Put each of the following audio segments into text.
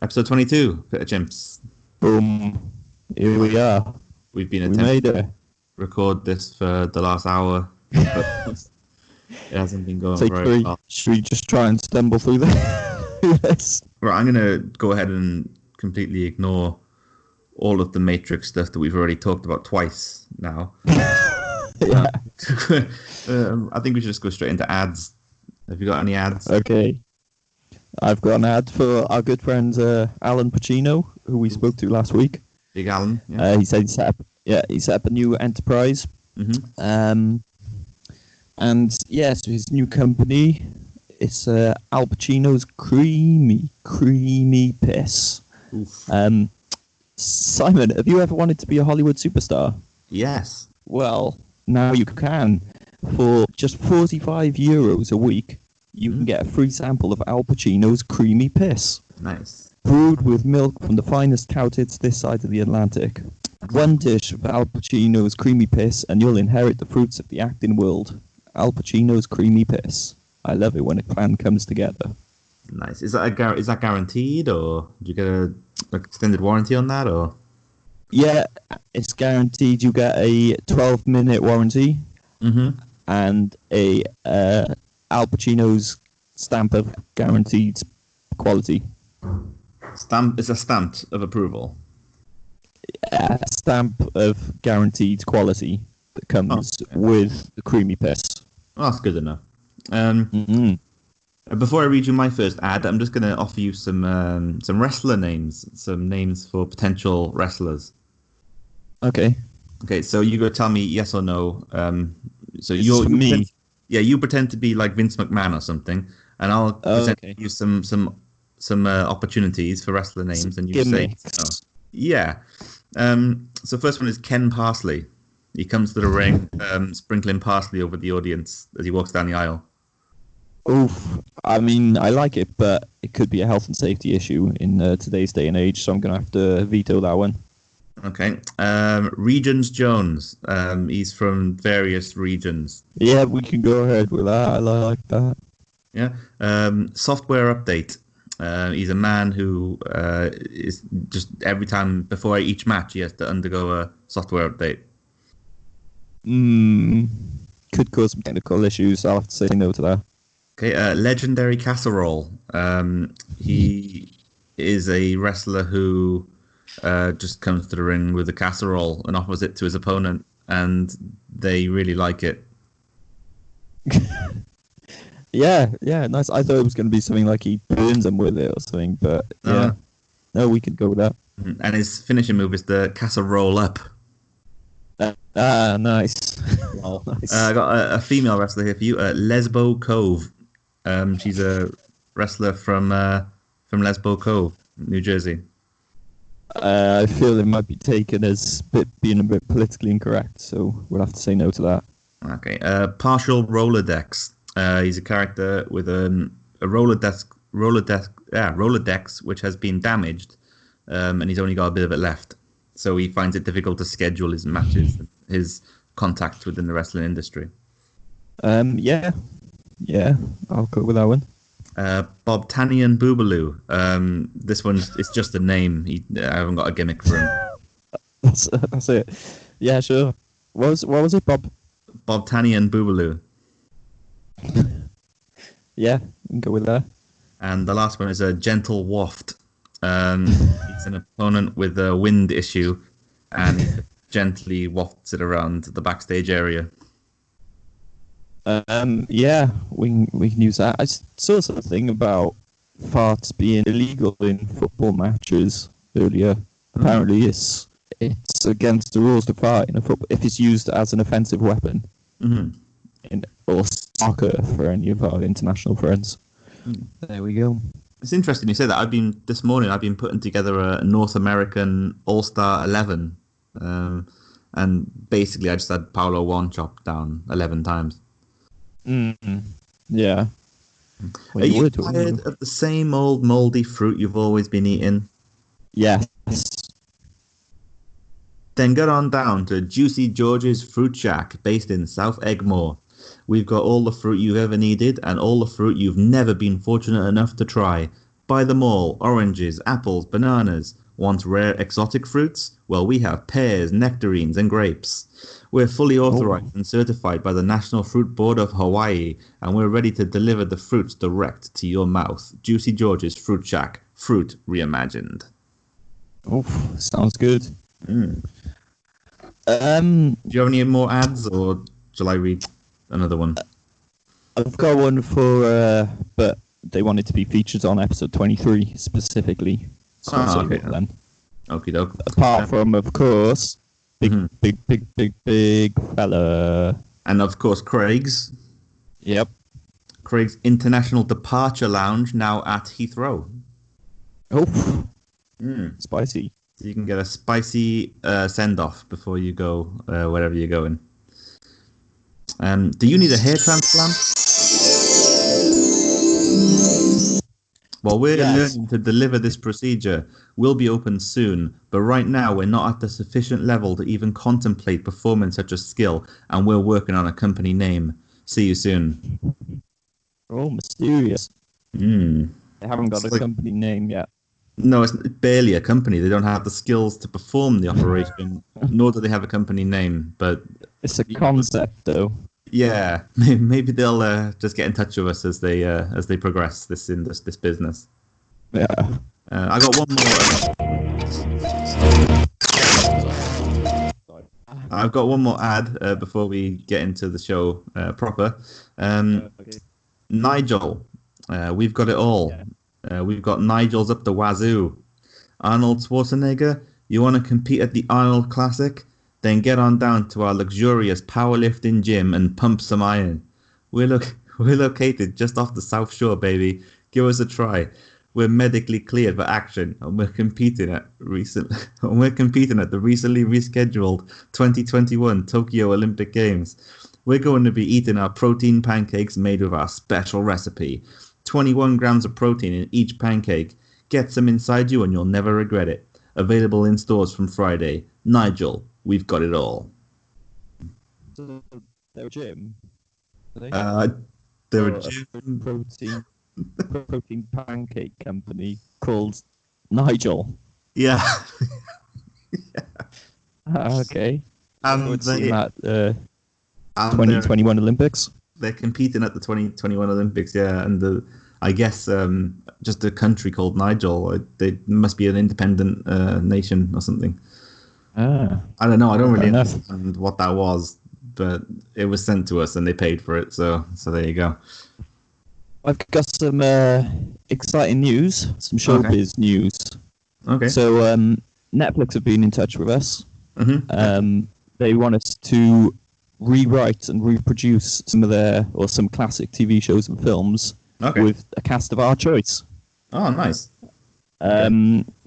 Episode 22, Pit of Chimps. Boom. Here we are. We've been We made attempting it. to record this for the last hour, but it hasn't been going Take very three. well. Should we just try and stumble through this? Right, I'm going to go ahead and completely ignore all of the Matrix stuff that we've already talked about twice now. Yeah. I think we should just go straight into ads. Have you got any ads? Okay. I've got an ad for our good friend Alan Pacino, who we spoke to last week. Big Alan? Yeah. He said he set up a new enterprise. Mm-hmm. And yes, his new company, it's Al Pacino's creamy piss. Oof. Simon, have you ever wanted to be a Hollywood superstar? Yes. Well, now you can. For just €45 a week, you can get a free sample of Al Pacino's creamy piss. Nice. Brewed with milk from the finest cow tits this side of the Atlantic. One dish of Al Pacino's creamy piss and you'll inherit the fruits of the acting world. Al Pacino's creamy piss. I love it when a plan comes together. Nice. Is that guaranteed, or do you get a extended warranty on that, or? Yeah, it's guaranteed. You get a 12-minute warranty and a Al Pacino's stamp of guaranteed quality. It's a stamp of approval. A stamp of guaranteed quality that comes with the creamy piss. Well, that's good enough. Before I read you my first ad, I'm just going to offer you some wrestler names, some names for potential wrestlers. Okay. Okay, so you go tell me yes or no. So you me. You pretend to be like Vince McMahon or something, and I'll present you some opportunities for wrestler names, and you gimmicks. say no. Yeah. So first one is Ken Parsley. He comes to the ring, sprinkling parsley over the audience as he walks down the aisle. Oof. I mean, I like it, but it could be a health and safety issue in today's day and age, so I'm going to have to veto that one. Okay. Regions Jones. He's from various regions. Yeah, we can go ahead with that. I like that. Yeah. Software update. He's a man who is just every time before each match he has to undergo a software update. Could cause some technical issues. I'll have to say no to that. Okay. Legendary Casserole. He is a wrestler who just comes to the ring with a casserole and offers it to his opponent, and they really like it. Yeah, nice. I thought it was going to be something like he burns them with it or something, but yeah. No, we could go with that. And his finishing move is the casserole up. Nice. Nice. I got a female wrestler here for you, Lesbo Cove. She's a wrestler from Lesbo Cove, New Jersey. I feel it might be taken as being a bit politically incorrect, so we'll have to say no to that. Okay. Partial Rolodex. He's a character with a Rolodex, which has been damaged, and he's only got a bit of it left. So he finds it difficult to schedule his matches, his contacts within the wrestling industry. Yeah, I'll go with that one. Bob Tannian Boobaloo. This one's it's just a name. I haven't got a gimmick for him. That's it. Yeah, sure. What was it, Bob? Bob Tannian Boobaloo. Yeah, we can go with that. And the last one is a Gentle Waft. He's an opponent with a wind issue, and he gently wafts it around the backstage area. Yeah, we can use that. I saw something about farts being illegal in football matches earlier. Apparently, it's against the rules to fart in a football if it's used as an offensive weapon. Or soccer for any of our international friends. There we go. It's interesting you say that. This morning I've been putting together a North American All-Star 11, and basically I just had Paolo Wanchop down 11 times. Yeah. Are you tired of the same old mouldy fruit you've always been eating? Yes. Then get on down to Juicy George's Fruit Shack, based in South Egmore. We've got all the fruit you've ever needed and all the fruit you've never been fortunate enough to try. Buy them all. Oranges, apples, bananas. Want rare exotic fruits? Well, we have pears, nectarines, and grapes. We're fully authorized and certified by the National Fruit Board of Hawaii, and we're ready to deliver the fruits direct to your mouth. Juicy George's Fruit Shack. Fruit reimagined. Oh, sounds good. Mm. Um, Do you have any more ads, or shall I read another one? I've got one for, but they wanted to be featured on episode 23 specifically. So I'll save it then. Okie doke. Apart from, of course, big fella. And of course, Craig's. Yep. Craig's International Departure Lounge, now at Heathrow. Oh, spicy. So you can get a spicy send-off before you go wherever you're going. Do you need a hair transplant? Well, we're learning to deliver this procedure. We'll be open soon, but right now we're not at the sufficient level to even contemplate performing such a skill, and we're working on a company name. See you soon. Oh, mysterious. They haven't got a company name yet. No, it's barely a company. They don't have the skills to perform the operation, nor do they have a company name. But it's a concept, though. Yeah, maybe they'll just get in touch with us as they progress this business. Yeah. I got one more. I've got one more ad before we get into the show proper. Okay. Nigel, we've got it all. Yeah. We've got Nigels up the wazoo. Arnold Schwarzenegger, you want to compete at the Arnold Classic? Then get on down to our luxurious powerlifting gym and pump some iron. We're located just off the South Shore, baby. Give us a try. We're medically cleared for action, and we're competing at the recently rescheduled 2021 Tokyo Olympic Games. We're going to be eating our protein pancakes made with our special recipe. 21 grams of protein in each pancake. Get some inside you and you'll never regret it. Available in stores from Friday. Nigel, we've got it all. So they're a gym? They're a gym. Protein pancake company called Nigel. Yeah. Okay. And they, at 2021 Olympics. They're competing at the 2021 Olympics, yeah, and I guess just a country called Nigel. They must be an independent nation or something. I don't know. I don't really understand what that was, but it was sent to us and they paid for it. So there you go. I've got some exciting news, some showbiz news. Okay. So Netflix have been in touch with us. Mm-hmm. They want us to rewrite and reproduce some classic TV shows and films with a cast of our choice. Oh, nice.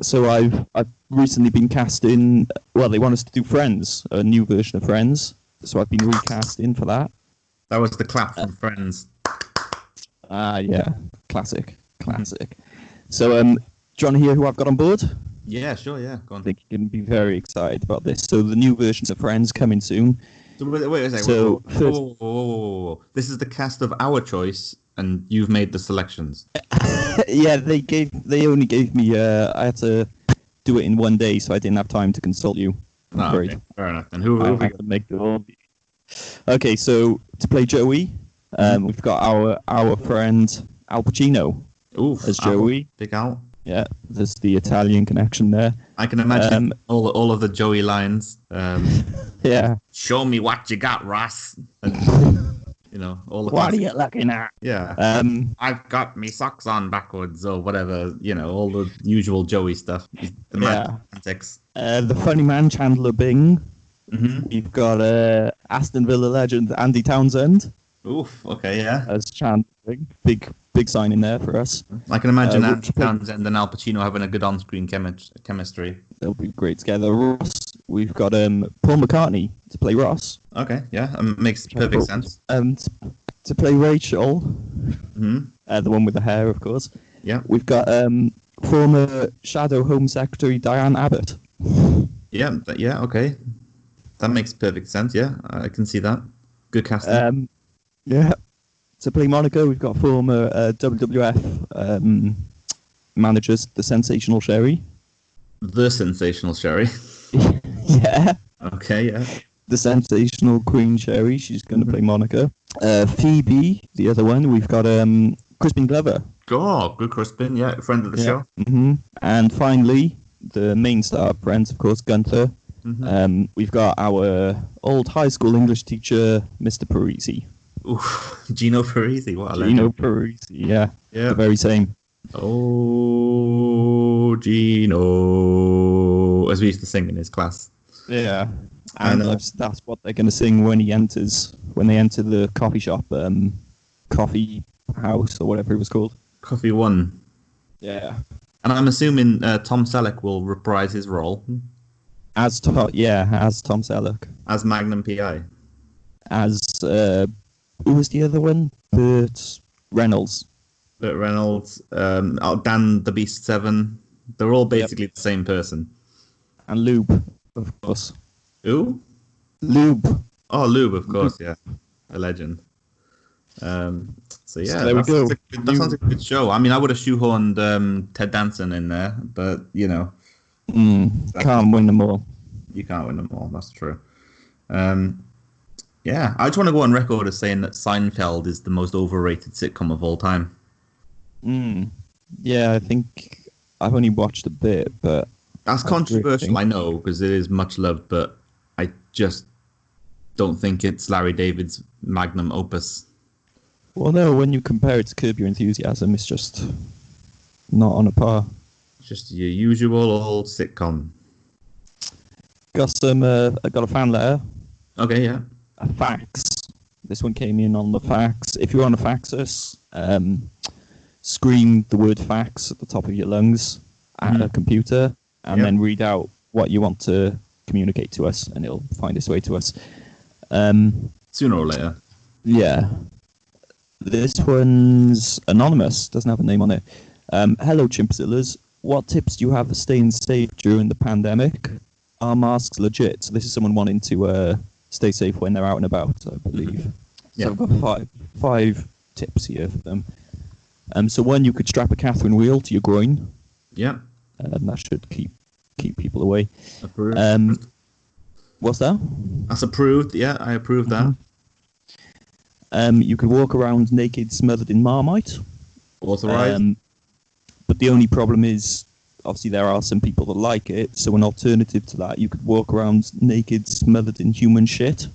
So I've recently been cast in. Well, they want us to do Friends, a new version of Friends. So I've been recast in for that. That was the clap from Friends. Yeah, classic. So, do you want to hear who I've got on board? Yeah, sure. Yeah, go on. I think you can be very excited about this. So the new versions of Friends coming soon. So wait a second. So whoa. This is the cast of our choice, and you've made the selections. Yeah, they only gave me. I had to do it in one day, so I didn't have time to consult you. Okay. Fair enough. And who have we got? To make it all. Okay, so to play Joey, we've got our friend Al Pacino as Joey. Big Al. Yeah, there's the Italian connection there. I can imagine all of the Joey lines. Yeah. Show me what you got, Ross. And, all the. What are you looking at? Yeah. I've got me socks on backwards or whatever. All the usual Joey stuff. The antics. The funny man Chandler Bing. Mm-hmm. You've got Aston Villa legend Andy Townsend. Oof. Okay. Yeah. As Chandler Bing. Big sign in there for us. I can imagine Andy Townsend and Al Pacino having a good on-screen chemistry. They'll be great together. Ross, we've got Paul McCartney to play Ross. Okay, yeah, makes perfect sense. To play Rachel, the one with the hair, of course. Yeah, we've got former Shadow Home Secretary Diane Abbott. Yeah, okay, that makes perfect sense. Yeah, I can see that. Good casting. Yeah. To play Monica, we've got former WWF manages the sensational Sherry. The sensational Sherry. Yeah. Okay, yeah. The sensational Queen Sherry. She's going to play Monica. Phoebe, the other one. We've got Crispin Glover. Oh, good Crispin, yeah, friend of the show. And finally, the main star of Friends, of course, Gunther. We've got our old high school English teacher, Mr. Parisi. Ooh, Gino Parisi, what a legend. Gino Parisi, yeah. The very same. Oh, Gino, as we used to sing in his class. Yeah. And that's what they're going to sing when they enter the coffee shop, coffee house or whatever it was called. Coffee One. Yeah. And I'm assuming Tom Selleck will reprise his role. As Tom Selleck. As Magnum PI. As, who was the other one? Burt Reynolds. Burt Reynolds, Dan the Beast 7. They're all basically the same person. And Lube, of course. Who? Lube. Oh, Lube, of course, yeah. A legend. So yeah, there we go. That sounds like a good show. I mean, I would have shoehorned Ted Danson in there, but you know, can't win them all. You can't win them all. That's true. Yeah, I just want to go on record as saying that Seinfeld is the most overrated sitcom of all time. Yeah, I think I've only watched a bit, but that's controversial. I know because it is much loved, but I just don't think it's Larry David's magnum opus. Well, no, when you compare it to Curb Your Enthusiasm, it's just not on a par. Just your usual old sitcom. Got a fan letter. Okay, yeah. A fax. This one came in on the fax. If you want to fax us, scream the word fax at the top of your lungs at a computer, and then read out what you want to communicate to us, and it'll find its way to us. Sooner or later. Yeah. This one's anonymous, doesn't have a name on it. Hello, Chimpzillas. What tips do you have for staying safe during the pandemic? Are masks legit? So this is someone wanting to stay safe when they're out and about, I believe. Yeah. So I've got five tips here for them. So one, you could strap a Catherine wheel to your groin. Yeah. And that should keep people away. Approved. What's that? That's approved. Yeah, I approve that. You could walk around naked, smothered in Marmite. Authorized. But the only problem is, obviously, there are some people that like it. So an alternative to that, you could walk around naked, smothered in human shit.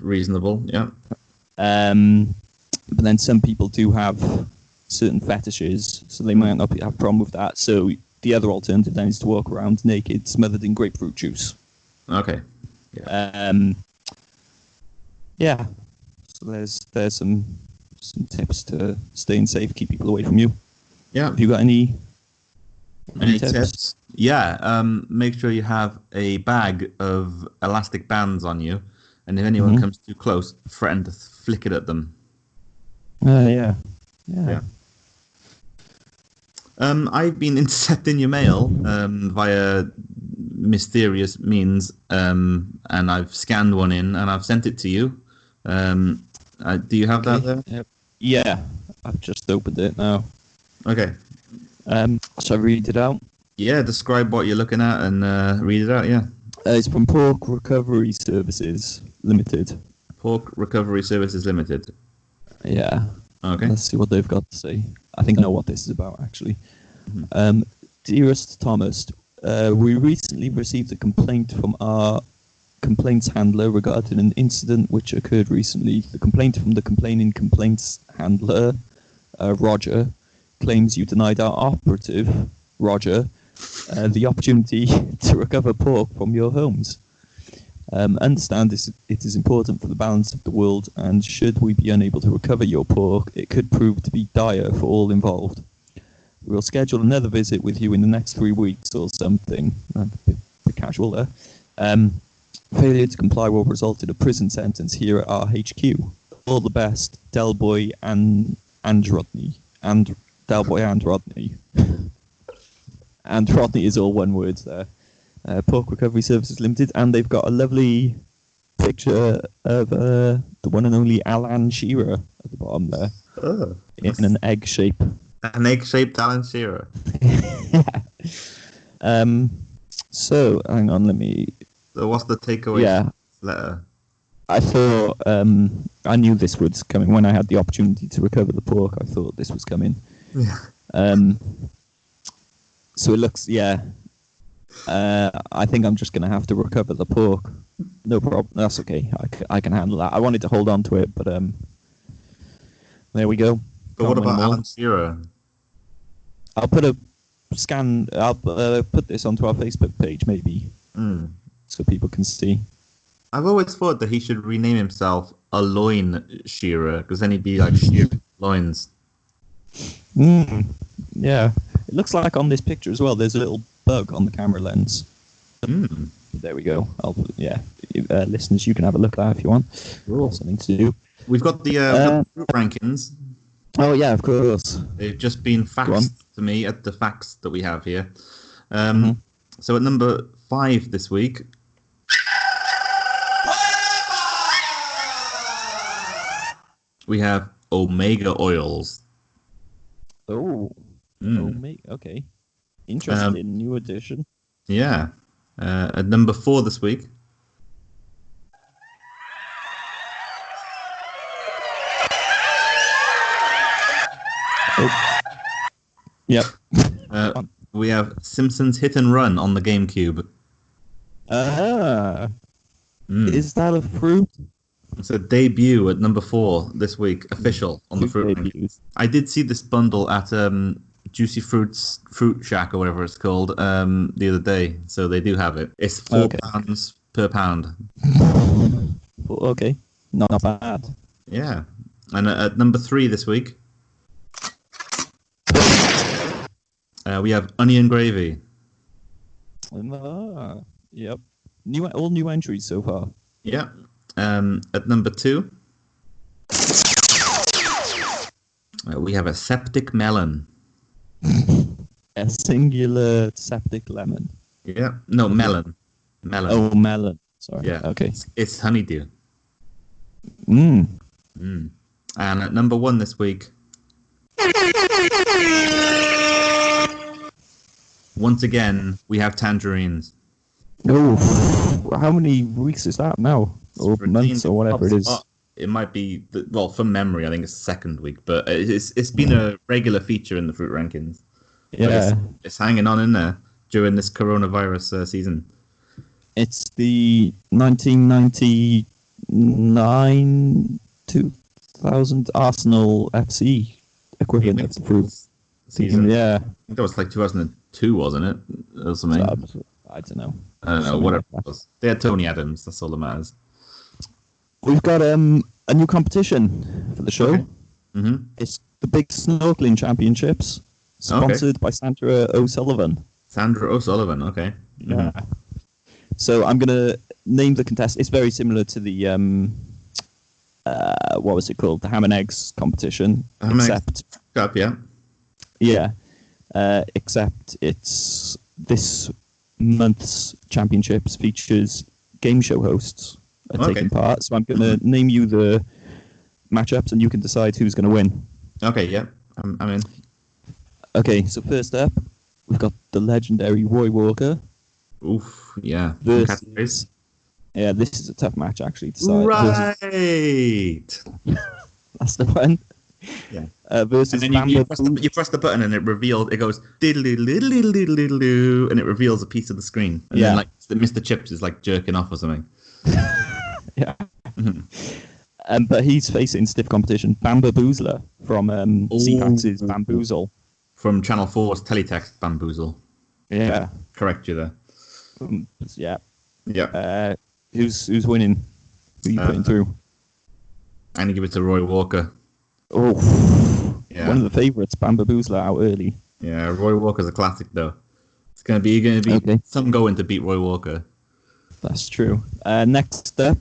Reasonable, yeah. But then some people do have certain fetishes, so they might not have a problem with that. So the other alternative then is to walk around naked, smothered in grapefruit juice. Okay. Yeah. Yeah. So there's some tips to staying safe, keep people away from you. Yeah. Have you got any tips? Yeah. Make sure you have a bag of elastic bands on you, and if anyone comes too close, threaten to flick it at them. Yeah. I've been intercepting your mail via mysterious means, and I've scanned one in and I've sent it to you. Do you have that there? Yep. Yeah, I've just opened it now. Okay. So I read it out? Yeah, describe what you're looking at and read it out, yeah. It's from Pork Recovery Services Limited. Pork Recovery Services Limited. Yeah. Okay. Let's see what they've got to say. I think I know what this is about, actually. Dearest Thomas, we recently received a complaint from our complaints handler regarding an incident which occurred recently. The complaint from the complaining complaints handler, Roger, claims you denied our operative, Roger, the opportunity to recover pork from your homes. Understand it is important for the balance of the world, and should we be unable to recover your pork, it could prove to be dire for all involved. We'll schedule another visit with you in the next 3 weeks or something. A bit casual there. Failure to comply will result in a prison sentence here at our HQ. All the best, Delboy and Rodney. And Delboy and Rodney. And Rodney is all one word there. Pork Recovery Services Limited, and they've got a lovely picture of the one and only Alan Shearer at the bottom there, in an egg shape. An egg-shaped Alan Shearer. So hang on, let me. So what's the takeaway Yeah, from this letter? I thought I knew this was coming when I had the opportunity to recover the pork. I thought this was coming. Yeah. So it looks, yeah. I think I'm just gonna have to recover the pork. No problem. That's okay. I can handle that. I wanted to hold on to it, but there we go. But Can't what win about them all. Alan Shearer? I'll put a scan. I'll put this onto our Facebook page maybe, so people can see. I've always thought that he should rename himself a loin shearer, because then he'd be like shearing loins. Yeah, it looks like on this picture as well. There's a little bug on the camera lens. There we go. Listeners, you can have a look at that if you want. Cool. Something to do. We've got the fruit rankings. Oh yeah, of course. They've just been faxed to me at the facts that we have here. Mm-hmm. So at number 5 this week, we have omega oils. Oh, okay. Interesting. New addition. Yeah. At number 4 this week, Yep. we have Simpsons Hit and Run on the GameCube. Is that a fruit? It's a debut at number 4 this week, official on the fruit rankings. I did see this bundle at Juicy Fruits Fruit Shack or whatever it's called the other day, so they do have it. It's £4 per pound. Okay, not bad. Yeah, and at number 3 this week, we have onion gravy. Yep. All new entries so far. Yeah. At number 2, we have a septic melon. A singular septic lemon. Yeah. No, melon. Melon. Oh, melon. Sorry. Yeah. Okay. It's honeydew. Mm. And at number 1 this week, once again, we have tangerines. Oh, how many weeks is that now? Or months or whatever it is? It might be, from memory, I think it's the second week, but it's been a regular feature in the fruit rankings. Yeah. It's hanging on in there during this coronavirus season. It's the 1999 2000 Arsenal FC equivalent of the fruit season. Yeah. I think that was like 2002, wasn't it? Or something. I don't know. Whatever it was. They had Tony Adams, that's all that matters. We've got a new competition for the show. Okay. Mm-hmm. It's the Big Snorkeling Championships, sponsored by Sandra O'Sullivan. Sandra O'Sullivan, okay. Yeah. Mm-hmm. So I'm going to name the contest. It's very similar to the, what was it called? The Ham and Eggs competition. Cup, yeah. Yeah. Except it's this month's championships features game show hosts are taking part. So I'm going to name you the matchups and you can decide who's going to win. Okay, yeah. I'm in. Okay, so first up, we've got the legendary Roy Walker. Oof, yeah. Versus, yeah, this is a tough match actually to decide. Right. That's the one. Yeah. Versus and then you press the button and it reveals, it goes diddle-diddle-diddle-diddle-diddle, and it reveals a piece of the screen. And then like Mr. Chips is like jerking off or something. Yeah. But he's facing stiff competition. Bamba Boozler from CPAX's Bamboozle. From Channel 4's Teletext Bamboozle. Yeah. Correct you there. Yeah. Yeah. Who's winning? Who are you putting through? I'm going to give it to Roy Walker. Oh. Yeah. One of the favourites, Bamba Boozler, out early. Yeah, Roy Walker's a classic though. It's going to be some going to beat Roy Walker. That's true. Next up,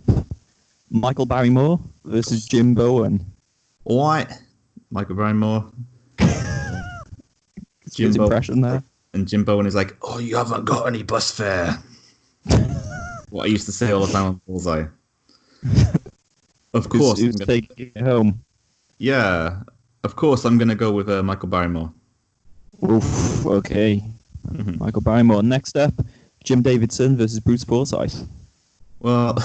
Michael Barrymore versus Jim Bowen. What? Michael Barrymore. Jim's impression there. And Jim Bowen is like, "Oh, you haven't got any bus fare." What I used to say all the time on Bullseye. Of course. Who's taking it home? Yeah. Of course, I'm going to go with Michael Barrymore. Oof, okay. Michael Barrymore. Next up, Jim Davidson versus Bruce Forsyth. Well,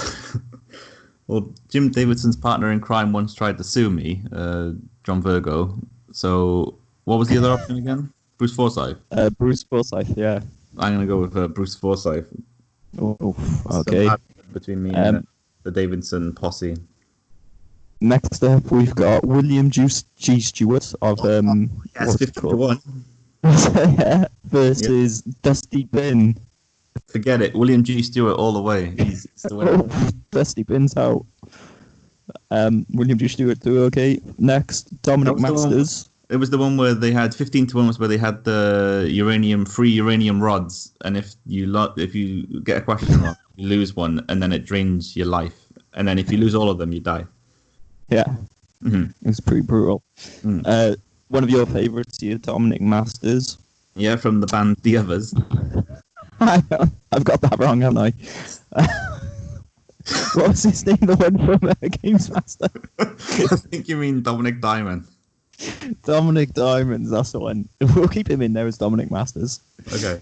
well, Jim Davidson's partner in crime once tried to sue me, John Virgo. So, what was the other option again? Bruce Forsyth. Bruce Forsyth, yeah. I'm going to go with Bruce Forsyth. Oof, okay. Between me and the Davidson posse. Next up, we've got William G. Stewart of Yes, 50-1 versus Dusty Bin. Forget it, William G. Stewart all the way. He's the winner. Dusty Bin's out. William G. Stewart too. Okay. Next, Dominic Masters. It was the one where they had 15-1 was where they had the free uranium rods, and if you get a question wrong, you lose one, and then it drains your life, and then if you lose all of them, you die. Yeah, It was pretty brutal. One of your favourites here, Dominic Masters. Yeah, from the band The Others. I've got that wrong, haven't I? What was his name? The one from Games Master. I think you mean Dominic Diamond. Dominic Diamonds, that's the one. We'll keep him in there as Dominic Masters. Okay.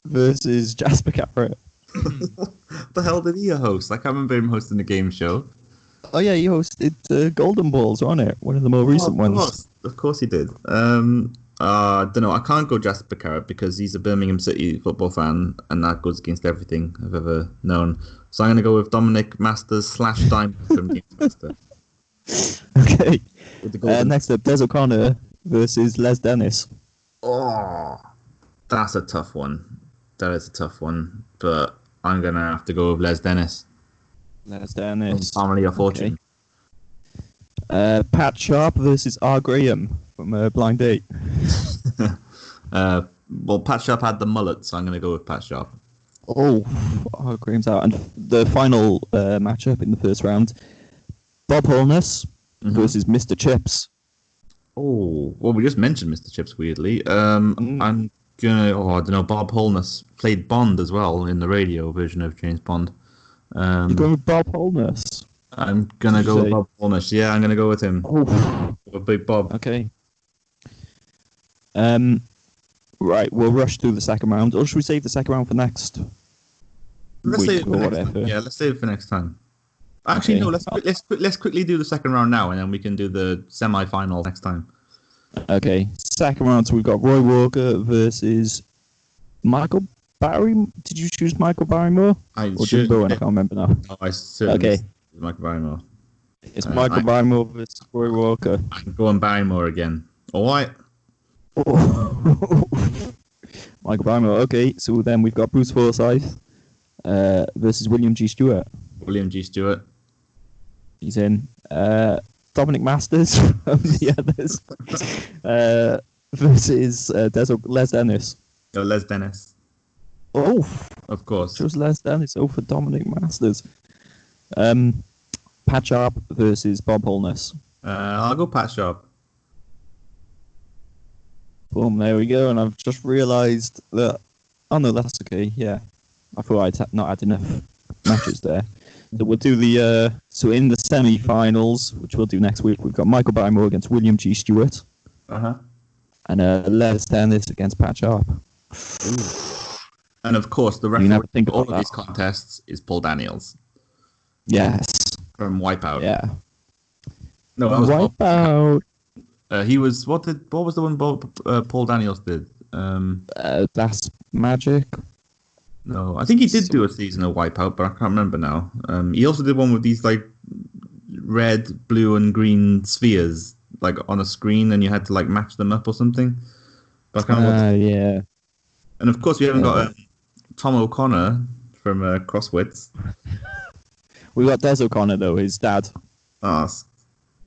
Versus Jasper Carrot. What the hell did he host? I can't remember him hosting a game show. Oh yeah, he hosted Golden Balls, wasn't it? One of the more recent ones. Of course he did. I don't know. I can't go Jasper Carrot because he's a Birmingham City football fan, and that goes against everything I've ever known. So I'm going to go with Dominic Masters / Diamond from Games Master. Okay. Next up, Des O'Connor versus Les Dennis. Oh, that's a tough one. That is a tough one, but I'm going to have to go with Les Dennis. Les Dennis. Family of Fortune. Okay. Pat Sharp versus R. Graham from Blind Date. Well, Pat Sharp had the mullet, so I'm going to go with Pat Sharp. Oh, R. Graham's out. And the final matchup in the first round, Bob Holness versus Mr. Chips. Oh, well, we just mentioned Mr. Chips, weirdly. I'm gonna, I don't know, Bob Holness played Bond as well in the radio version of James Bond. You're going with Bob Holness? I'm gonna go with Bob Holness. Yeah, I'm gonna go with him. Oh. With Big Bob. Okay. Right, we'll rush through the second round, or should we save the second round for next Let's week save it for or next whatever? time. Yeah, let's save it for next time. Actually, no. Let's quickly do the second round now, and then we can do the semi-final next time. Okay, second round. So we've got Roy Walker versus Michael Barry. Did you choose Michael Barrymore or Jim Bowen? I can't remember now. Oh, I certainly Okay. Michael Barrymore. It's Michael Barrymore versus Roy Walker. I can go on Barrymore again. All right. Michael Barrymore. Okay, so then we've got Bruce Forsyth versus William G. Stewart. William G. Stewart. He's in. Dominic Masters from the Others versus Les Dennis. Oh, Les Dennis. Oh, Of course. just Les Dennis. Oh, for Dominic Masters. Pat Sharp versus Bob Holness. I'll go Pat Sharp. Boom, there we go. And I've just realised that... Oh, no, that's okay. Yeah. I thought I'd not had enough matches there. So we'll do the... So in the semi-finals, which we'll do next week, we've got Michael Barrymore against William G. Stewart. Uh-huh. And Les Dennis against Pat Sharp. And of course, the referee for all of these contests is Paul Daniels. Yes. From Wipeout. Yeah. No, that was Wipeout. He was... What was the one Paul Daniels did? That's Magic. No, I think he did do a season of Wipeout, but I can't remember now. He also did one with these like red, blue, and green spheres, like on a screen, and you had to like match them up or something. But I can't remember. Yeah. And of course, we haven't got Tom O'Connor from Crosswits. We got Des O'Connor though, his dad. Ah,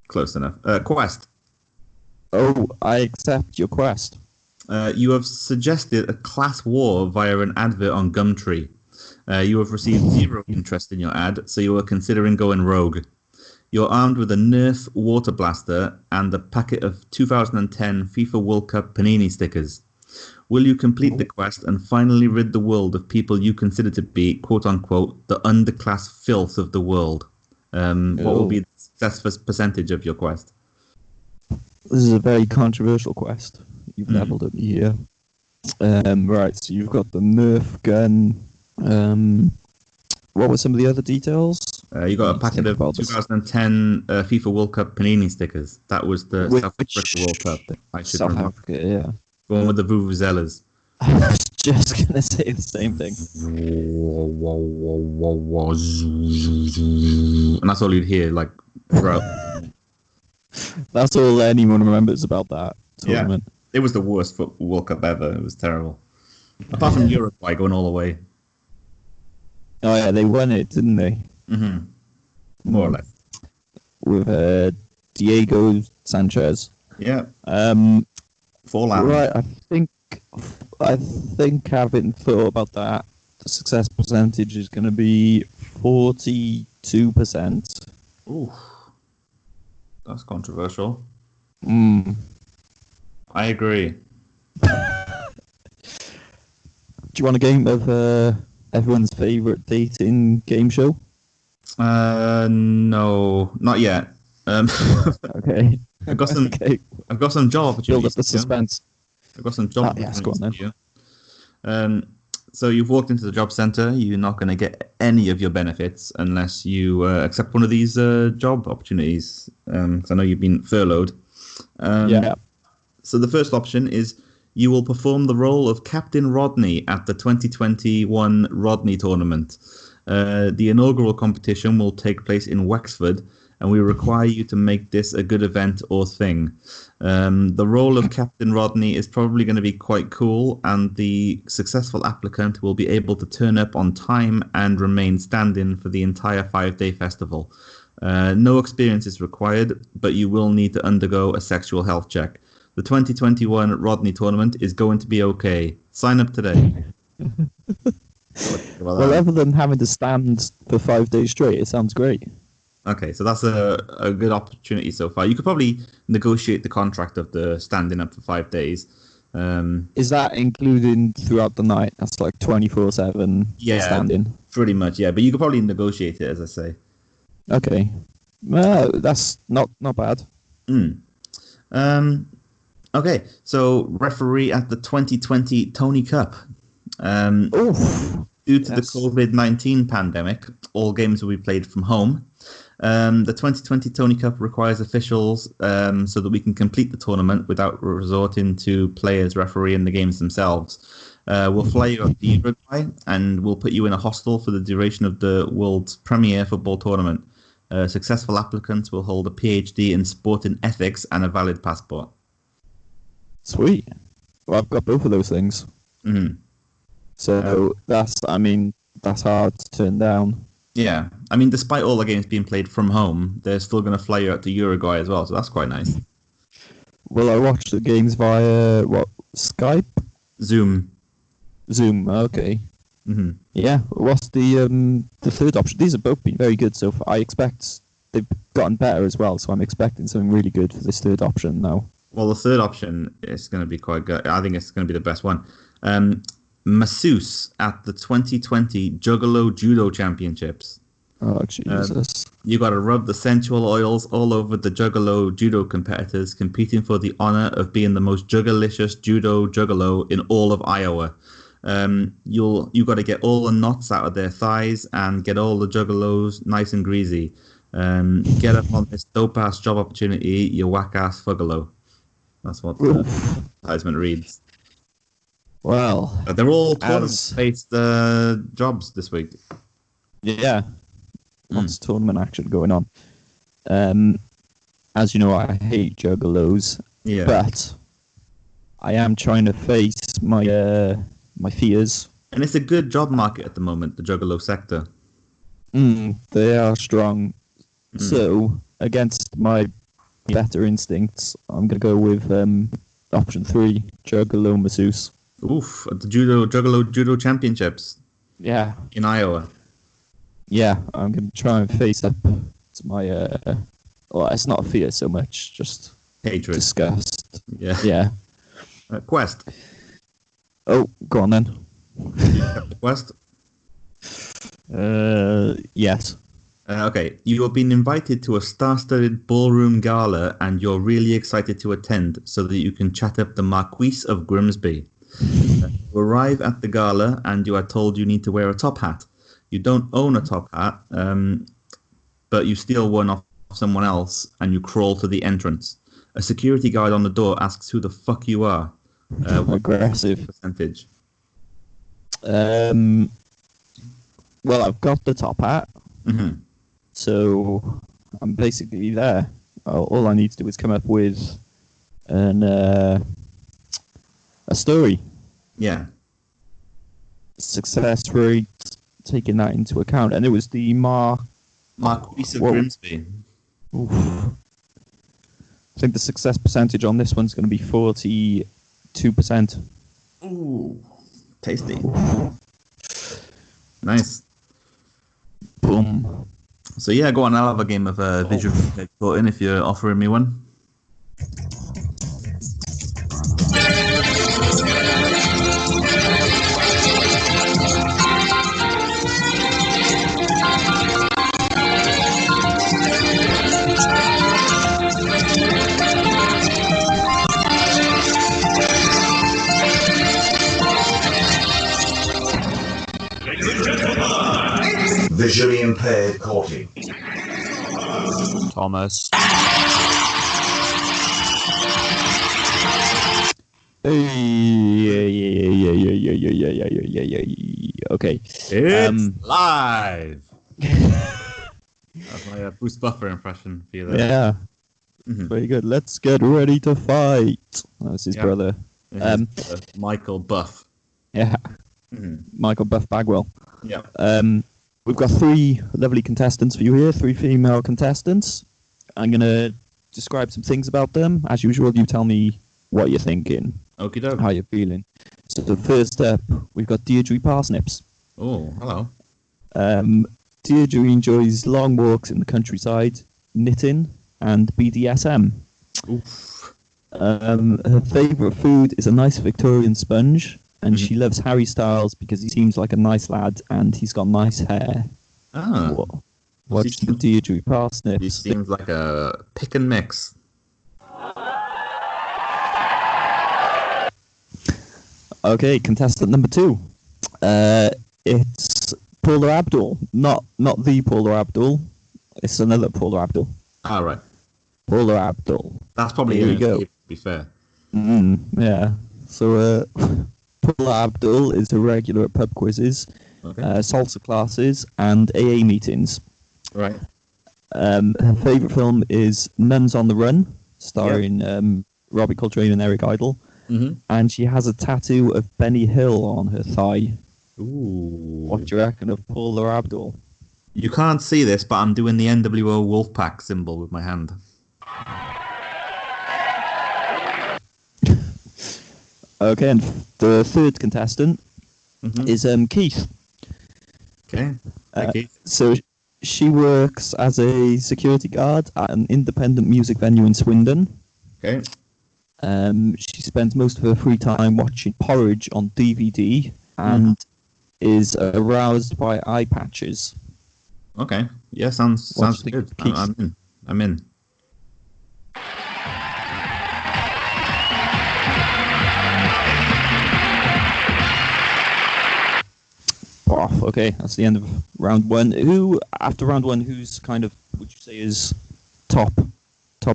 close enough. Quest. Oh, I accept your quest. You have suggested a class war via an advert on Gumtree. You have received 0 interest in your ad, so you are considering going rogue. You're armed with a Nerf water blaster and a packet of 2010 FIFA World Cup Panini stickers. Will you complete the quest and finally rid the world of people you consider to be, quote-unquote, the underclass filth of the world? What will be the success percentage of your quest? This is a very controversial quest. You've Mm. leveled up here. Right, so you've got the Nerf gun. What were some of the other details? You got a Need to packet think of about this. 2010 FIFA World Cup Panini stickers. That was the South Africa World Cup. I should South remember. Africa, yeah. Going with the vuvuzelas. I was just going to say the same thing. And that's all you'd hear, like, bro. That's all anyone remembers about that tournament. It was the worst World Cup ever. It was terrible. Apart from Uruguay going all the way. Oh, yeah, they won it, didn't they? Mm-hmm. More or less. With Diego Sanchez. Yeah. 4 laps. Right, I think having thought about that, the success percentage is going to be 42%. Ooh. That's controversial. Mm. I agree. Do you want a game of everyone's favourite dating game show? No, not yet. Okay. I've got some. Okay. I've got some job Build opportunities. up the suspense. I've got some job Yes, go on opportunities then. for you. So you've walked into the job centre. You're not going to get any of your benefits unless you accept one of these job opportunities. Because I know you've been furloughed. Yeah. So the first option is you will perform the role of Captain Rodney at the 2021 Rodney tournament. The inaugural competition will take place in Wexford, and we require you to make this a good event or thing. The role of Captain Rodney is probably going to be quite cool, and the successful applicant will be able to turn up on time and remain stand-in for the entire 5-day festival. No experience is required, but you will need to undergo a sexual health check. The 2021 Rodney tournament is going to be okay. Sign up today. Well, other than having to stand for 5 days straight, it sounds great. Okay, so that's a good opportunity so far. You could probably negotiate the contract of the standing up for 5 days. Is that including throughout the night? That's like 24/7 standing. Pretty much, yeah. But you could probably negotiate it, as I say. Okay. Well, that's not bad. Okay, so referee at the 2020 Tony Cup. Due to the COVID-19 pandemic, all games will be played from home. The 2020 Tony Cup requires officials so that we can complete the tournament without resorting to players refereeing the games themselves. We'll fly you up to Uruguay and we'll put you in a hostel for the duration of the world's premier football tournament. Successful applicants will hold a PhD in sporting ethics and a valid passport. Sweet. Well, I've got both of those things. Mm-hmm. So that's hard to turn down. Yeah, I mean, despite all the games being played from home, they're still going to fly you out to Uruguay as well, so that's quite nice. Will I watch the games via Skype? Zoom. Okay. Mm-hmm. Yeah. What's the third option? These have both been very good so far. I expect they've gotten better as well, so I'm expecting something really good for this third option now. Well, the third option is going to be quite good. I think it's going to be the best one. Masseuse at the 2020 Juggalo Judo Championships. Oh, Jesus. You got to rub the sensual oils all over the Juggalo Judo competitors competing for the honor of being the most juggalicious judo juggalo in all of Iowa. You got to get all the knots out of their thighs and get all the juggalos nice and greasy. Get up on this dope-ass job opportunity, you whack-ass fuggalo. That's what the advertisement reads. Well, they're all tournament-based jobs this week. Yeah, lots of tournament action going on. As you know, I hate juggalos, but I am trying to face my my fears. And it's a good job market at the moment, the juggalo sector. They are strong. So, against my better instincts, I'm going to go with option 3, Juggalo Masseuse. Oof, at the Juggalo Judo Championships. Yeah. In Iowa. Yeah, I'm going to try and face up to my, well, it's not fear so much, just hatred. Disgust. Yeah. Quest. Oh, go on then. You have the quest? Yes. Okay, you have been invited to a star-studded ballroom gala, and you're really excited to attend so that you can chat up the Marquise of Grimsby. You arrive at the gala, and you are told you need to wear a top hat. You don't own a top hat, but you steal one off someone else, and you crawl to the entrance. A security guard on the door asks who the fuck you are. What Aggressive. percentage? Well, I've got the top hat, Mm-hmm. so I'm basically there. All I need to do is come up with a story. Yeah. Success rate, taking that into account. And it was the Marquise of Whoa. Grimsby. Oof. I think the success percentage on this one's going to be 42%. Ooh, tasty. Nice. Boom. So yeah, go on. I'll have a game of visual in if you're offering me one. Visually impaired courting. Thomas. Okay. It's live. That's my Bruce Buffer impression for you there. Yeah. Mhm. Very good. Let's get ready to fight. That's his Yeah. brother. Michael Buff. Yeah. Mhm. Michael Buff Bagwell. Yeah. We've got 3 lovely contestants for you here, 3 female contestants. I'm going to describe some things about them. As usual, you tell me what you're thinking, Okie doke. how you're feeling. So first up, we've got Deirdre Parsnips. Oh, hello. Deirdre enjoys long walks in the countryside, knitting, and BDSM. Oof. Her favourite food is a nice Victorian sponge, and she loves Harry Styles because he seems like a nice lad and he's got nice hair. Ah. Watch the Deirdre He Parsnips. seems like a pick and mix. Okay, contestant number 2. It's Paula Abdul. Not the Paula Abdul. It's another Paula Abdul. All right. Paula Abdul. That's probably Here we it, go. to be fair. Yeah. So Paula Abdul is a regular at pub quizzes, Okay. salsa classes, and AA meetings. Right. Her favourite film is Nuns on the Run, starring Robbie Coltrane and Eric Idle. Mm-hmm. And she has a tattoo of Benny Hill on her thigh. Ooh. What do you reckon of Paula Abdul? You can't see this, but I'm doing the NWO Wolfpack symbol with my hand. Okay, and the third contestant is Keith. Okay. Okay. So she works as a security guard at an independent music venue in Swindon. Okay. She spends most of her free time watching Porridge on DVD and is aroused by eye patches. Okay. Yeah, sounds What do you good. think, Keith? I'm in. Oh, okay, that's the end of round 1. After round 1, who's kind of, would you say, is top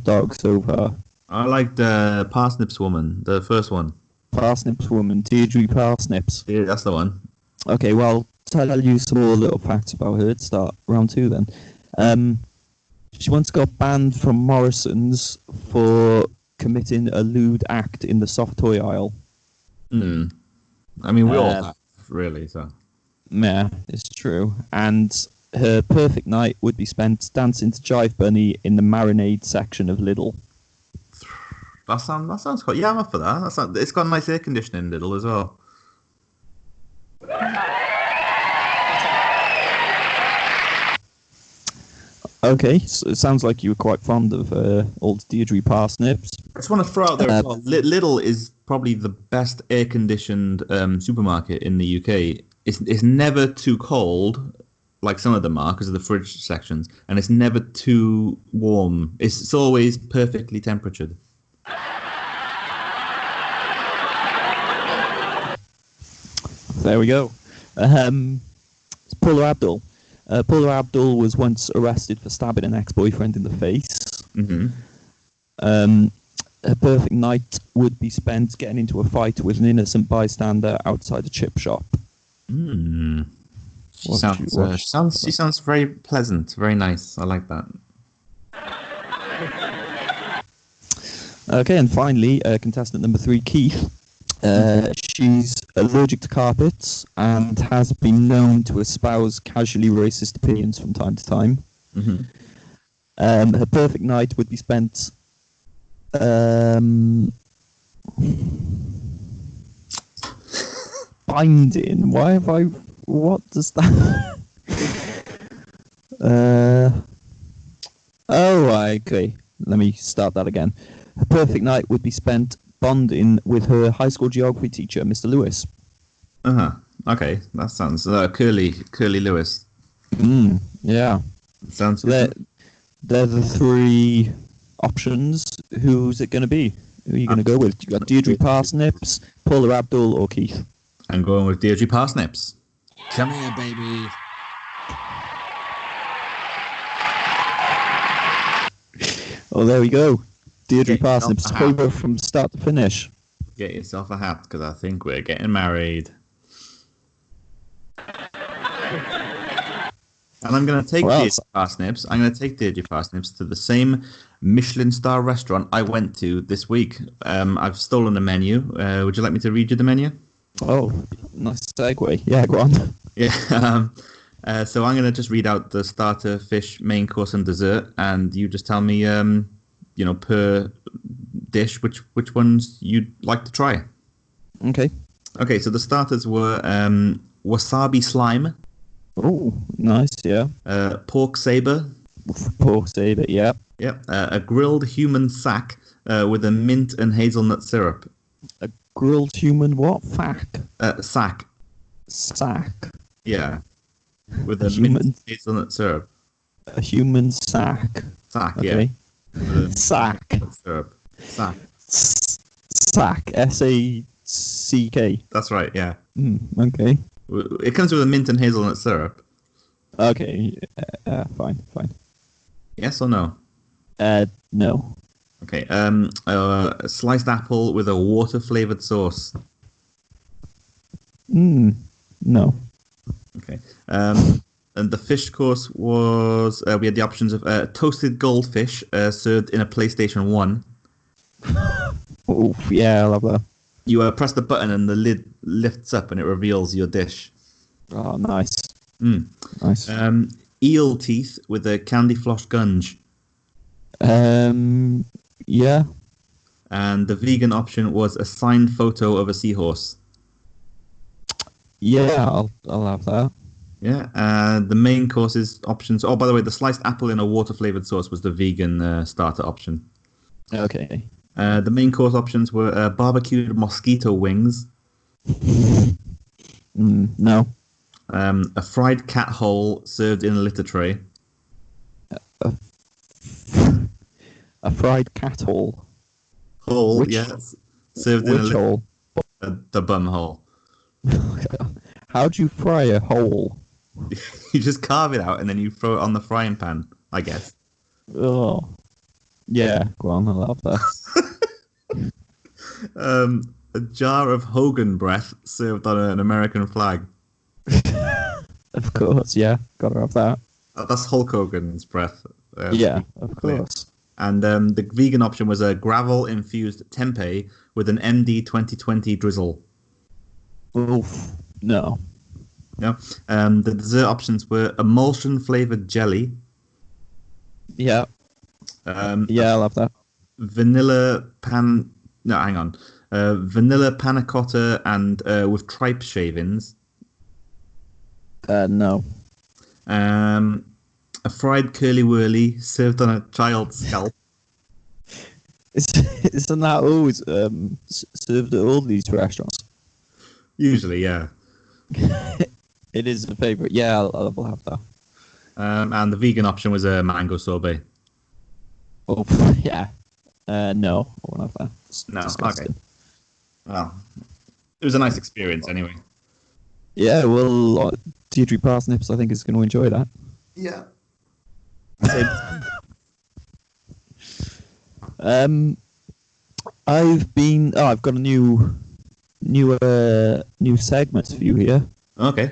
dog so far? I like the Parsnips woman, the first one. Parsnips woman, Deirdre Parsnips. Yeah, that's the one. Okay, well, tell you some more little facts about her to start round 2 then. She once got banned from Morrison's for committing a lewd act in the soft toy aisle. I mean, we all have, really, so. Yeah, it's true. And her perfect night would be spent dancing to Jive Bunny in the marinade section of Lidl. That sounds quite... Yeah, I'm up for that. It's got nice air conditioning, Lidl, as well. Okay, so it sounds like you were quite fond of old Deirdre Parsnips. I just want to throw out there as well, Lidl is probably the best air-conditioned supermarket in the UK. It's never too cold, like some of them are because of the fridge sections, and it's never too warm. It's always perfectly temperatured. There we go. It's Paula Abdul. Paula Abdul was once arrested for stabbing an ex-boyfriend in the face. Mm-hmm. Her perfect night would be spent getting into a fight with an innocent bystander outside a chip shop. Mm. She What sounds very pleasant, very nice. I like that. Okay, and finally, contestant number 3, Keith. She's allergic to carpets and has been known to espouse casually racist opinions from time to time. Mm-hmm. Her perfect night would be spent binding. Why have I? What does that? Okay. Let me start that again. Her perfect night would be spent bonding with her high school geography teacher, Mr. Lewis. Okay, that sounds Curly Lewis. Yeah. Sounds So good. they're the 3 options. Who's it going to be? Who are you going to go with? You got Deirdre Parsnips, Paula Abdul, or Keith? I'm going with Deirdre Parsnips. Come here, baby. Oh, there we go. Deirdre Get yourself Parsnips, a hat. favourite from start to finish. Get yourself a hat because I think we're getting married. And I'm going to take Well, Deirdre Parsnips. I'm going to take Deirdre Parsnips to the same Michelin star restaurant I went to this week. I've stolen the menu. Would you like me to read you the menu? Oh, nice segue. Yeah, go on. Yeah. So I'm going to just read out the starter, fish, main course, and dessert, and you just tell me, per dish, which ones you'd like to try. Okay. Okay, so the starters were wasabi slime, Oh, nice, yeah. pork saber, Pork saber, yeah. a grilled human sack with a mint and hazelnut syrup. A grilled human what? Sack, Sack. yeah, with A a human- mint and hazelnut syrup. A human sack. Sack, Okay. yeah. With a Sack. hazelnut syrup. Sack. Sack. S-A-C-K. That's right, yeah. Okay. It comes with a mint and hazelnut syrup. Okay. Fine. Yes or no? No. Okay. A sliced apple with a water flavored sauce. No. Okay. And the fish course was we had the options of toasted goldfish served in a PlayStation 1. Oh, yeah, I love that. You press the button and the lid lifts up and it reveals your dish. Oh, nice. Nice. Nice. Eel teeth with a candy floss gunge. Yeah. And the vegan option was a signed photo of a seahorse. Yeah, I'll have that. Yeah. The main courses options. Oh, by the way, the sliced apple in a water flavored sauce was the vegan starter option. Okay. The main course options were barbecued mosquito wings, No. a fried cat hole served in a litter tray, A fried cat hole. hole, Which- yes, served in a Which litter hole? the bum hole. How do you fry a hole? You just carve it out and then you throw it on the frying pan, I guess. Oh. Yeah, go on, I'll have that. A jar of Hogan breath served on an American flag. Of course, yeah, gotta have that. That's Hulk Hogan's breath. Yeah, of course. And the vegan option was a gravel-infused tempeh with an MD 2020 drizzle. Oof. No. Yeah. The dessert options were emulsion-flavored jelly. Yeah. Yeah, I'll have that. Vanilla panna cotta and with tripe shavings. No. A fried curly whirly served on a child's scalp. Isn't that always served at all these restaurants? Usually, yeah. It is a favourite. Yeah, I'll have that. And the vegan option was a mango sorbet. Oh, yeah. No, I won't have that. It's No, disgusting. okay. Well, it was a nice experience anyway. Yeah, well, Deirdre Parsnips, I think, is going to enjoy that. Yeah. I've got a new segment for you here. Okay.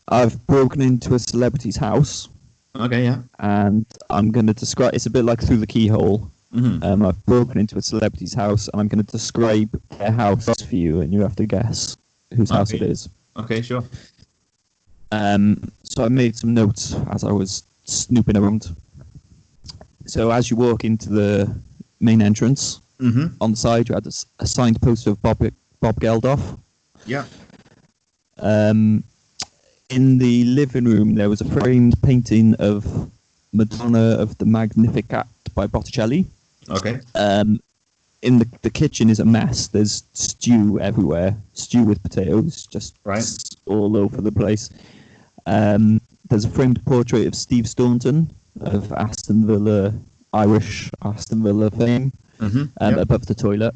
I've broken into a celebrity's house, Okay, yeah. and I'm going to describe. It's a bit like Through the Keyhole. Mm-hmm. I've broken into a celebrity's house, and I'm going to describe their house for you, and you have to guess whose house it is. Okay, sure. So I made some notes as I was snooping around. So as you walk into the main entrance, Mm-hmm. on the side you had a signed poster of Bob Geldof. Yeah. In the living room there was a framed painting of Madonna of the Magnificat by Botticelli. Okay. In the kitchen is a mess. There's stew everywhere. Stew with potatoes, just Right. all over the place. There's a framed portrait of Steve Staunton of Irish Aston Villa fame, Mm-hmm. Yep. above the toilet.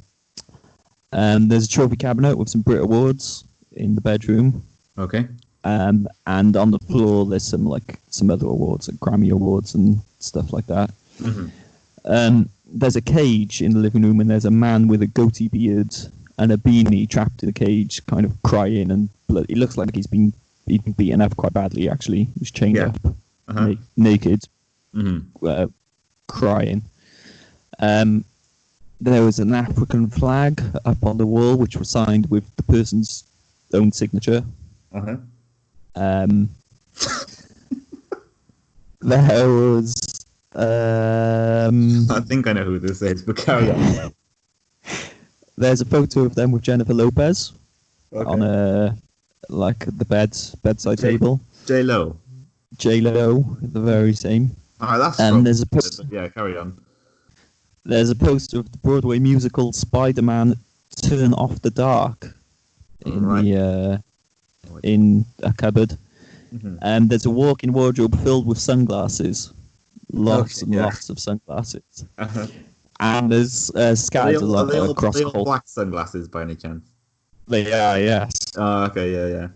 There's a trophy cabinet with some Brit Awards in the bedroom. Okay. And on the floor there's some other awards, like Grammy Awards and stuff like that. Mm-hmm. There's a cage in the living room, and there's a man with a goatee beard and a beanie trapped in a cage, kind of crying and blood. It looks like he's been beaten up quite badly. Actually, he was chained Yeah. up, Uh-huh. naked, Mm-hmm. crying. There was an African flag up on the wall, which was signed with the person's own signature. Uh-huh. There was. I think I know who this is, but carry on. There's a photo of them with Jennifer Lopez Okay. on the bedside table. J-Lo. J-Lo, the very same. Oh, that's And from- there's a poster. Yeah, carry on. There's a poster of the Broadway musical Spider-Man: Turn Off the Dark in Right. in a cupboard. Mhm. And there's a walk-in wardrobe filled with sunglasses, lots Okay, and yeah. lots of sunglasses. Uh-huh. And there's scattered across the whole. black sunglasses by any chance? They are, yes. Oh, okay, yeah.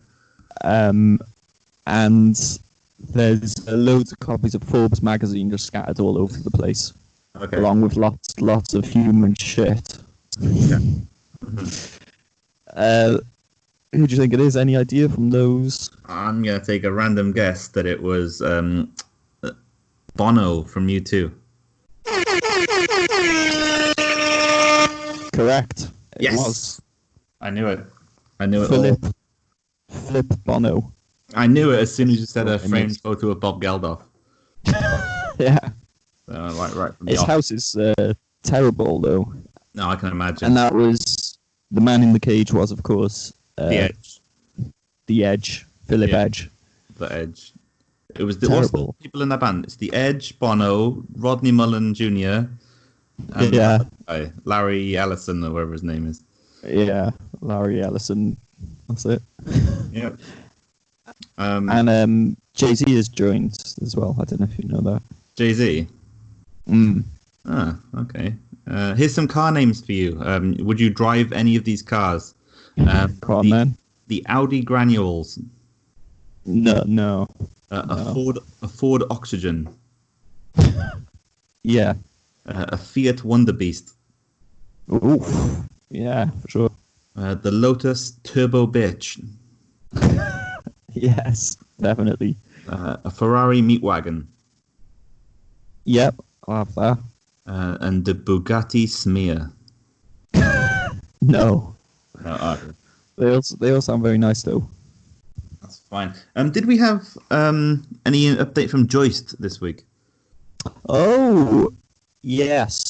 And there's loads of copies of Forbes magazine just scattered all over the place, Okay. along with lots of human shit. Yeah. Who do you think it is? Any idea from those? I'm gonna take a random guess that it was Bono from U2. Correct. It Yes. was I knew it. I knew it Philip Bono. I knew it as soon as you said a It framed makes- photo of Bob Geldof. Yeah. Right from the His off. house is terrible though, No, I can imagine. and that was the man in the cage was, of course, The Edge. The Edge, Philip Yeah. Edge. The Edge. It was what's the Terrible. people in that band? It's The Edge, Bono, Rodney Mullen Jr., and Yeah. Larry Ellison, or whatever his name is. Yeah, Larry Ellison. That's it. Yep. And Jay-Z is joined as well. I don't know if you know that. Jay-Z. Ah, okay. Here's some car names for you. Would you drive any of these cars? Come on, man. The Audi Granules, No. a Ford Oxygen, Yeah. a Fiat Wonder Beast, Oof. Yeah, for sure. the Lotus Turbo Bitch, Yes, definitely. a Ferrari Meat Wagon, Yep, I'll have that. and the Bugatti Smear. No. No, They all sound very nice though. that's fine. Did we have any update from Joist this week? Oh, yes.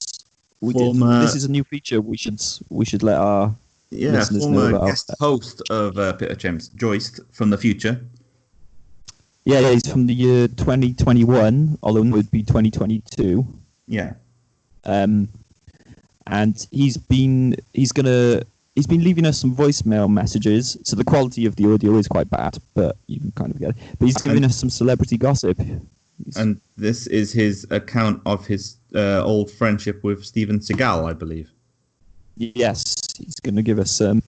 We did. Former- This is a new feature we should let our Yeah, listeners know former about. guest host of Pit of Chimps, Joist from the future. Yeah, he's from the year 2021, although it would be 2022. Yeah. And he's gonna he's been leaving us some voicemail messages, so the quality of the audio is quite bad, but you can kind of get it. But he's giving us some celebrity gossip. And this is his account of his old friendship with Steven Seagal, I believe. Yes, he's going to give us some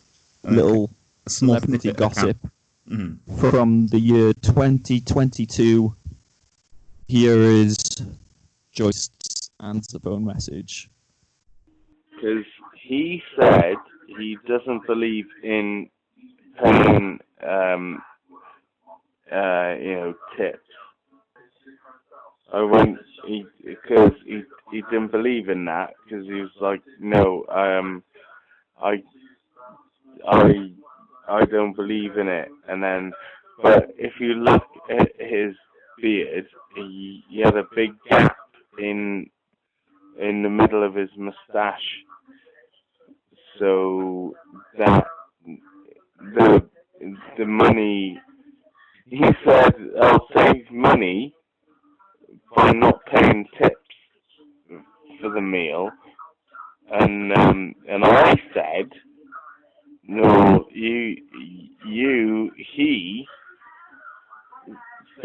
little a small celebrity snippet gossip Mm-hmm. from the year 2022. Here is Joyce's answer phone message. Because he said he doesn't believe in paying, tips. I went because he didn't believe in that because he was like, no, I don't believe in it. And then, but if you look at his beard, he had a big gap in the middle of his mustache, so that the money, he said, I'll save money by not paying tips for the meal, and I said, no, he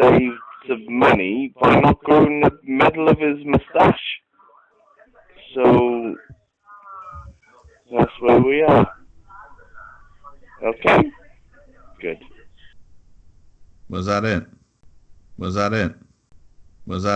saved some money by not growing the middle of his mustache. So that's where we are. Okay? Good. Was that it? Was that it? Was that